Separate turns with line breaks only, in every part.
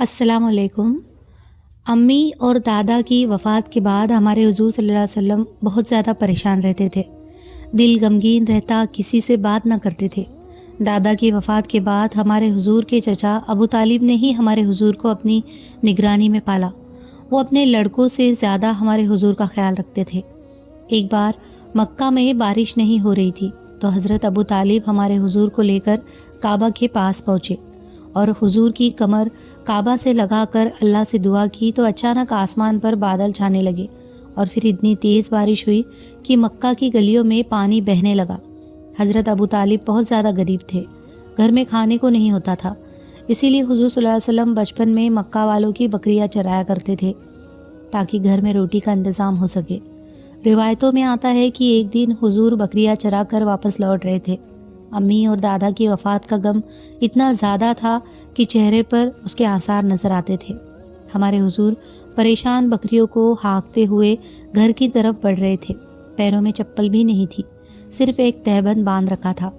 السلام علیکم۔ امی اور دادا کی وفات کے بعد ہمارے حضور صلی اللہ علیہ وسلم بہت زیادہ پریشان رہتے تھے، دل غمگین رہتا، کسی سے بات نہ کرتے تھے۔ دادا کی وفات کے بعد ہمارے حضور کے چچا ابو طالب نے ہی ہمارے حضور کو اپنی نگرانی میں پالا۔ وہ اپنے لڑکوں سے زیادہ ہمارے حضور کا خیال رکھتے تھے۔ ایک بار مکہ میں بارش نہیں ہو رہی تھی تو حضرت ابو طالب ہمارے حضور کو لے کر کعبہ کے پاس پہنچے اور حضور کی کمر کعبہ سے لگا کر اللہ سے دعا کی تو اچانک آسمان پر بادل چھانے لگے اور پھر اتنی تیز بارش ہوئی کہ مکہ کی گلیوں میں پانی بہنے لگا۔ حضرت ابو طالب بہت زیادہ غریب تھے، گھر میں کھانے کو نہیں ہوتا تھا، اسی لیے حضور صلی اللہ علیہ وسلم بچپن میں مکہ والوں کی بکریاں چرایا کرتے تھے تاکہ گھر میں روٹی کا انتظام ہو سکے۔ روایتوں میں آتا ہے کہ ایک دن حضور بکریاں چرا کر واپس لوٹ رہے تھے۔ امی اور دادا کی وفات کا غم اتنا زیادہ تھا کہ چہرے پر اس کے آثار نظر آتے تھے۔ ہمارے حضور پریشان بکریوں کو ہانکتے ہوئے گھر کی طرف بڑھ رہے تھے۔ پیروں میں چپل بھی نہیں تھی، صرف ایک تہبند باندھ رکھا تھا۔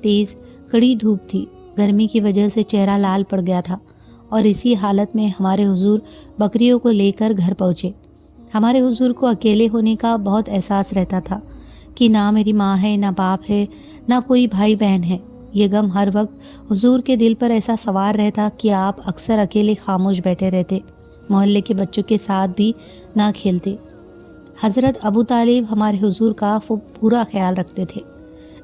تیز کڑی دھوپ تھی، گرمی کی وجہ سے چہرہ لال پڑ گیا تھا اور اسی حالت میں ہمارے حضور بکریوں کو لے کر گھر پہنچے۔ ہمارے حضور کو اکیلے ہونے کا بہت احساس رہتا تھا کہ نہ میری ماں ہے، نہ باپ ہے، نہ کوئی بھائی بہن ہے۔ یہ غم ہر وقت حضور کے دل پر ایسا سوار رہتا کہ آپ اکثر اکیلے خاموش بیٹھے رہتے، محلے کے بچوں کے ساتھ بھی نہ کھیلتے۔ حضرت ابو طالب ہمارے حضور کا پورا خیال رکھتے تھے۔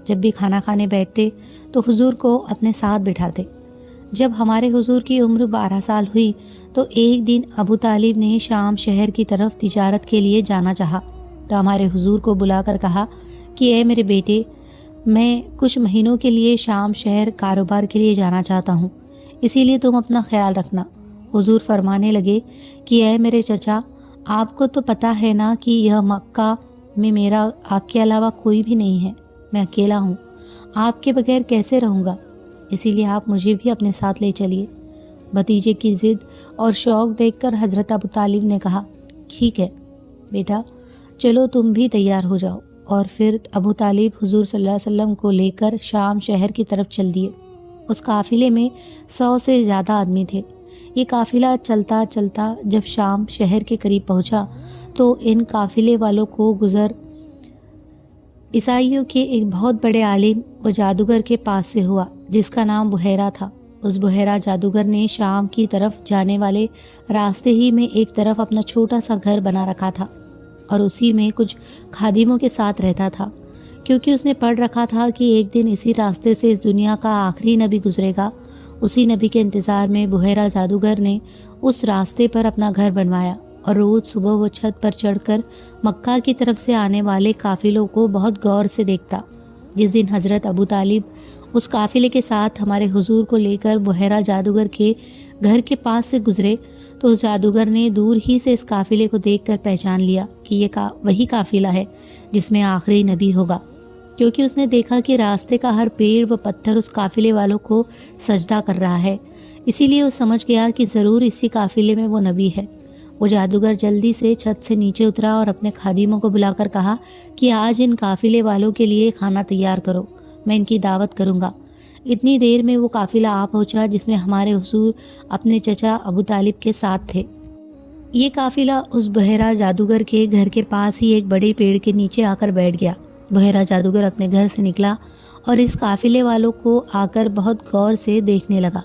جب بھی کھانا کھانے بیٹھتے تو حضور کو اپنے ساتھ بٹھاتے۔ جب ہمارے حضور کی عمر 12 سال ہوئی تو ایک دن ابو طالب نے شام شہر کی طرف تجارت کے لیے جانا چاہا تو ہمارے حضور کو بلا کر کہا کہ اے میرے بیٹے، میں کچھ مہینوں کے لیے شام شہر کاروبار کے لیے جانا چاہتا ہوں، اسی لیے تم اپنا خیال رکھنا۔ حضور فرمانے لگے کہ اے میرے چچا، آپ کو تو پتہ ہے نا کہ یہ مکہ میں میرا آپ کے علاوہ کوئی بھی نہیں ہے، میں اکیلا ہوں، آپ کے بغیر کیسے رہوں گا، اسی لیے آپ مجھے بھی اپنے ساتھ لے چلیے۔ بھتیجے کی ضد اور شوق دیکھ کر حضرت ابو طالب نے کہا ٹھیک ہے بیٹا، چلو تم بھی تیار ہو جاؤ، اور پھر ابو طالب حضور صلی اللہ علیہ وسلم کو لے کر شام شہر کی طرف چل دیے۔ اس قافلے میں 100 سے زیادہ آدمی تھے۔ یہ قافلہ چلتا چلتا جب شام شہر کے قریب پہنچا تو ان قافلے والوں کو گزر عیسائیوں کے ایک بہت بڑے عالم و جادوگر کے پاس سے ہوا جس کا نام بحیرہ تھا۔ اس بحیرہ جادوگر نے شام کی طرف جانے والے راستے ہی میں ایک طرف اپنا چھوٹا سا گھر بنا رکھا تھا اور اسی میں کچھ خادموں کے ساتھ رہتا تھا، کیونکہ اس نے پڑھ رکھا تھا کہ ایک دن اسی راستے سے اس دنیا کا آخری نبی گزرے گا۔ اسی نبی کے انتظار میں بحیرہ جادوگر نے اس راستے پر اپنا گھر بنوایا اور روز صبح وہ چھت پر چڑھ کر مکہ کی طرف سے آنے والے قافلوں کو بہت غور سے دیکھتا۔ جس دن حضرت ابو طالب اس قافلے کے ساتھ ہمارے حضور کو لے کر بحیرہ جادوگر کے گھر کے پاس سے گزرے تو اس جادوگر نے دور ہی سے اس قافلے کو دیکھ کر پہچان لیا کہ یہ وہی قافلہ ہے جس میں آخری نبی ہوگا، کیونکہ اس نے دیکھا کہ راستے کا ہر پیڑ و پتھر اس قافلے والوں کو سجدہ کر رہا ہے، اسی لیے وہ سمجھ گیا کہ ضرور اسی قافلے میں وہ نبی ہے۔ وہ جادوگر جلدی سے چھت سے نیچے اترا اور اپنے خادموں کو بلا کر کہا کہ آج ان قافلے والوں کے لیے کھانا تیار کرو، میں ان کی دعوت کروں گا۔ اتنی دیر میں وہ قافلہ آ پہنچا جس میں ہمارے حضور اپنے چچا ابو طالب کے ساتھ تھے۔ یہ قافلہ اس بحیرہ جادوگر کے گھر کے پاس ہی ایک بڑے پیڑ کے نیچے آ کر بیٹھ گیا۔ بحیرہ جادوگر اپنے گھر سے نکلا اور اس قافلے والوں کو آ کر بہت غور سے دیکھنے لگا۔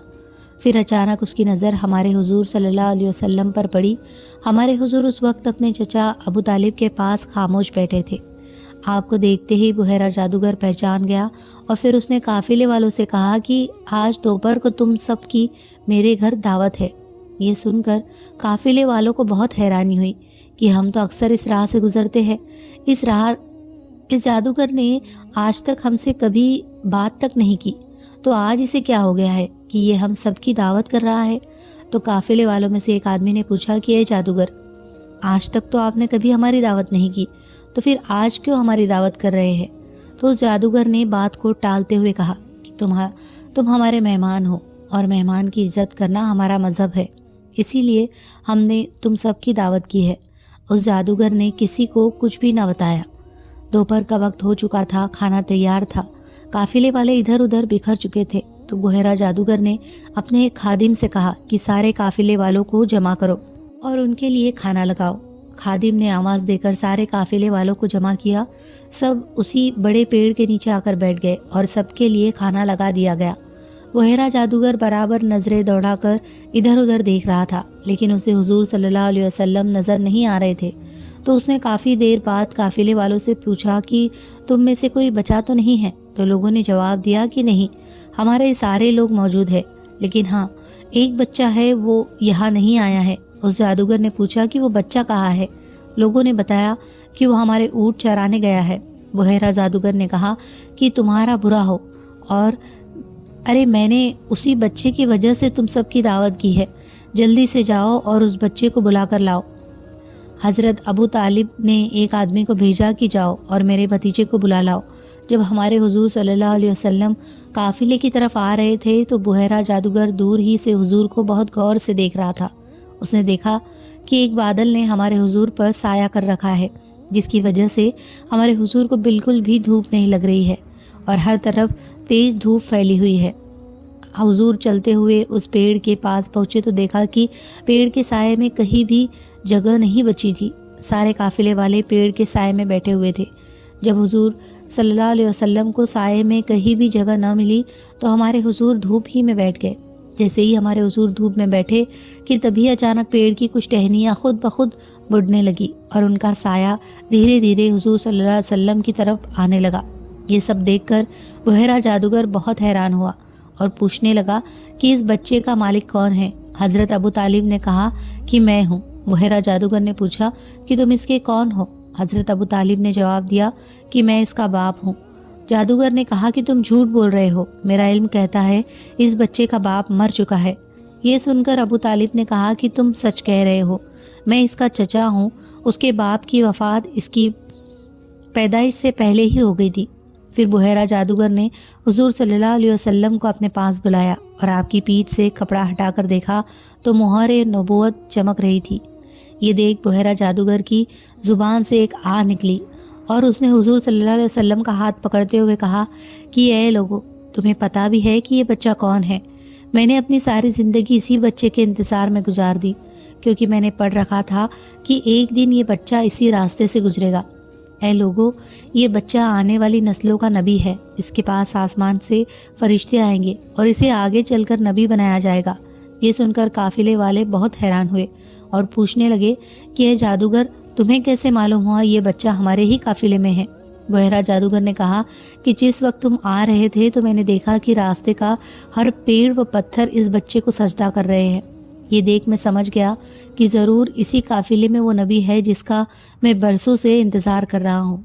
پھر اچانک اس کی نظر ہمارے حضور صلی اللہ علیہ وسلم پر پڑی۔ ہمارے حضور اس وقت اپنے چچا ابو طالب کے پاس خاموش بیٹھے تھے۔ آپ کو دیکھتے ہی بحیرہ جادوگر پہچان گیا اور پھر اس نے قافلے والوں سے کہا کہ آج دوپہر کو تم سب کی میرے گھر دعوت ہے۔ یہ سن کر قافلے والوں کو بہت حیرانی ہوئی کہ ہم تو اکثر اس راہ سے گزرتے ہیں، اس جادوگر نے آج تک ہم سے کبھی بات تک نہیں کی، تو آج اسے کیا ہو گیا ہے کہ یہ ہم سب کی دعوت کر رہا ہے؟ تو قافلے والوں میں سے ایک آدمی نے پوچھا کہ اے جادوگر، آج تک تو آپ نے کبھی ہماری دعوت نہیں کی، تو پھر آج کیوں ہماری دعوت کر رہے ہیں؟ تو اس جادوگر نے بات کو ٹالتے ہوئے کہا کہ تم ہمارے مہمان ہو اور مہمان کی عزت کرنا ہمارا مذہب ہے، اسی لیے ہم نے تم سب کی دعوت کی ہے۔ اس جادوگر نے کسی کو کچھ بھی نہ بتایا۔ دوپہر کا وقت ہو چکا تھا، کھانا تیار تھا، قافلے والے ادھر ادھر بکھر چکے تھے تو بحیرہ جادوگر نے اپنے ایک خادم سے کہا کہ سارے قافلے والوں کو جمع کرو اور ان کے لیے کھانا لگاؤ۔ خادم نے آواز دے کر سارے قافلے والوں کو جمع کیا۔ سب اسی بڑے پیڑ کے نیچے آ کر بیٹھ گئے اور سب کے لیے کھانا لگا دیا گیا۔ بحیرہ جادوگر برابر نظریں دوڑا کر ادھر ادھر دیکھ رہا تھا، لیکن اسے حضور صلی اللہ علیہ وسلم نظر نہیں آ رہے تھے۔ تو اس نے کافی دیر بعد قافلے والوں سے پوچھا کہ تم میں سے کوئی بچا تو نہیں ہے؟ تو لوگوں نے جواب دیا کہ نہیں، ہمارے سارے لوگ موجود ہیں، لیکن ہاں ایک بچہ ہے، وہ یہاں نہیں آیا ہے۔ اس جادوگر نے پوچھا کہ وہ بچہ کہاں ہے؟ لوگوں نے بتایا کہ وہ ہمارے اونٹ چرانے گیا ہے۔ بحیرہ جادوگر نے کہا کہ تمہارا برا ہو، اور ارے میں نے اسی بچے کی وجہ سے تم سب کی دعوت کی ہے، جلدی سے جاؤ اور اس بچے کو بلا کر لاؤ۔ حضرت ابو طالب نے ایک آدمی کو بھیجا کہ جاؤ اور میرے بھتیجے کو بلا لاؤ۔ جب ہمارے حضور صلی اللہ علیہ وسلم قافلے کی طرف آ رہے تھے تو بحیرہ جادوگر دور ہی سے حضور کو بہت غور سے دیکھ رہا تھا۔ اس نے دیکھا کہ ایک بادل نے ہمارے حضور پر سایہ کر رکھا ہے، جس کی وجہ سے ہمارے حضور کو بالکل بھی دھوپ نہیں لگ رہی ہے اور ہر طرف تیز دھوپ پھیلی ہوئی ہے۔ حضور چلتے ہوئے اس پیڑ کے پاس پہنچے تو دیکھا کہ پیڑ کے سائے میں کہیں بھی جگہ نہیں بچی تھی۔ سارے قافلے والے پیڑ کے سائے میں بیٹھے ہوئے تھے۔ جب حضور صلی اللہ علیہ وسلم کو سائے میں کہیں بھی جگہ نہ ملی تو ہمارے حضور دھوپ ہی میں بیٹھ گئے۔ جیسے ہی ہمارے حضور دھوپ میں بیٹھے کہ تبھی اچانک پیڑ کی کچھ ٹہنیاں خود بخود بڑھنے لگی اور ان کا سایہ دھیرے دھیرے حضور صلی اللہ علیہ وسلم کی طرف آنے لگا۔ یہ سب دیکھ کر بحیرہ جادوگر بہت حیران ہوا اور پوچھنے لگا کہ اس بچے کا مالک کون ہے؟ حضرت ابو طالب نے کہا کہ میں ہوں۔ بحیرہ جادوگر نے پوچھا کہ تم اس کے کون ہو؟ حضرت ابو طالب نے جواب دیا کہ میں اس کا باپ ہوں۔ جادوگر نے کہا کہ تم جھوٹ بول رہے ہو، میرا علم کہتا ہے اس بچے کا باپ مر چکا ہے۔ یہ سن کر ابو طالب نے کہا کہ تم سچ کہہ رہے ہو، میں اس کا چچا ہوں، اس کے باپ کی وفات اس کی پیدائش سے پہلے ہی ہو گئی تھی۔ پھر بحیرہ جادوگر نے حضور صلی اللہ علیہ وسلم کو اپنے پاس بلایا اور آپ کی پیٹھ سے کپڑا ہٹا کر دیکھا تو مہر نبوت چمک رہی تھی۔ یہ دیکھ بحیرہ جادوگر کی زبان سے ایک آہ نکلی اور اس نے حضور صلی اللہ علیہ وسلم کا ہاتھ پکڑتے ہوئے کہا کہ اے لوگو، تمہیں پتہ بھی ہے کہ یہ بچہ کون ہے؟ میں نے اپنی ساری زندگی اسی بچے کے انتظار میں گزار دی، کیونکہ میں نے پڑھ رکھا تھا کہ ایک دن یہ بچہ اسی راستے سے گزرے گا۔ اے لوگو، یہ بچہ آنے والی نسلوں کا نبی ہے، اس کے پاس آسمان سے فرشتے آئیں گے اور اسے آگے چل کر نبی بنایا جائے گا۔ یہ سن کر قافلے والے بہت حیران ہوئے اور پوچھنے لگے کہ اے جادوگر، تمہیں کیسے معلوم ہوا یہ بچہ ہمارے ہی قافلے میں ہے؟ بحیرہ جادوگر نے کہا کہ جس وقت تم آ رہے تھے تو میں نے دیکھا کہ راستے کا ہر پیڑ و پتھر اس بچے کو سجدہ کر رہے ہیں۔ یہ دیکھ میں سمجھ گیا کہ ضرور اسی قافلے میں وہ نبی ہے جس کا میں برسوں سے انتظار کر رہا ہوں۔